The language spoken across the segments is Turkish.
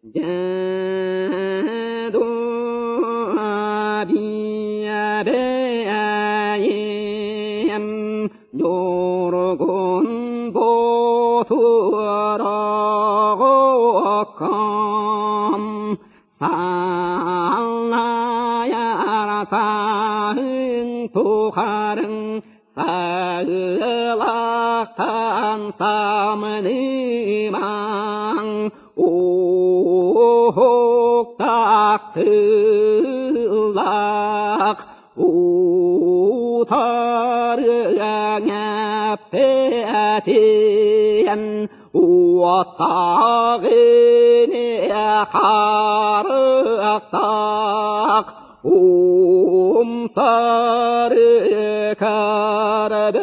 Jadu abiyadeyim yorgun boturağım sallayarasın tuharın sağlaktan samınıman uhuktak tılak utarıya petiyen uatağını karıktak sarı karadötün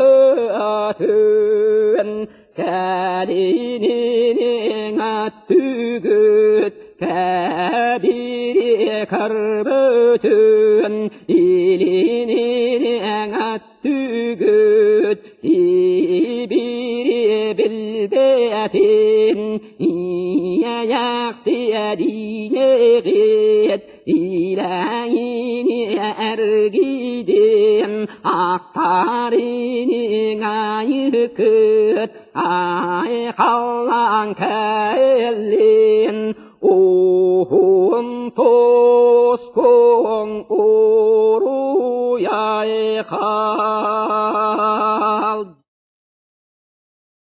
kalinin attügüt kabiri karbötün ilinin attügüt ibiri bilbetin yaksiyadiyegit İlayini ergidin aktarini ayıkıt ay kallan kellin uhun toskun uruyay